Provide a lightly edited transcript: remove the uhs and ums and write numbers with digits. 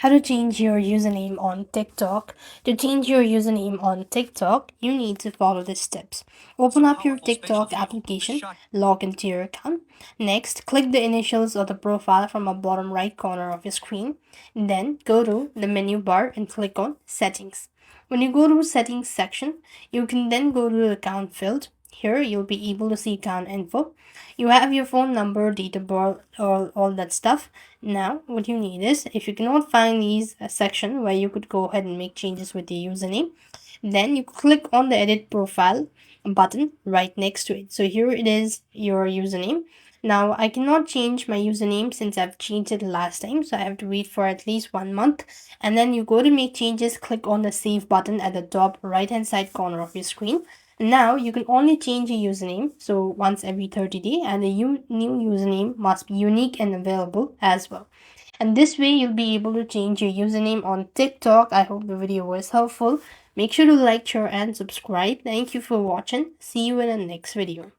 How to change your username on TikTok. To change your username on TikTok, you need to follow the steps. Open up your TikTok application, log into your account. Next, click the initials of the profile from the bottom right corner of your screen. Then go to the menu bar and click on Settings. When you go to Settings section, you can then go to the account field. Here, you'll be able to see account info. You have your phone number, date of birth, all that stuff. Now, what you need is, if you cannot find these section where you could go ahead and make changes with the username, then you click on the edit profile button right next to it. So here it is, your username. Now, I cannot change my username since I've changed it last time, so I have to wait for at least 1 month. And then you go to make changes, click on the save button at the top right hand side corner of your screen. Now you can only change a username so once every 30 days, and the new username must be unique and available as well. And this way you'll be able to change your username on TikTok. I hope the video was helpful. Make sure to like, share and subscribe. Thank you for watching. See you in the next video.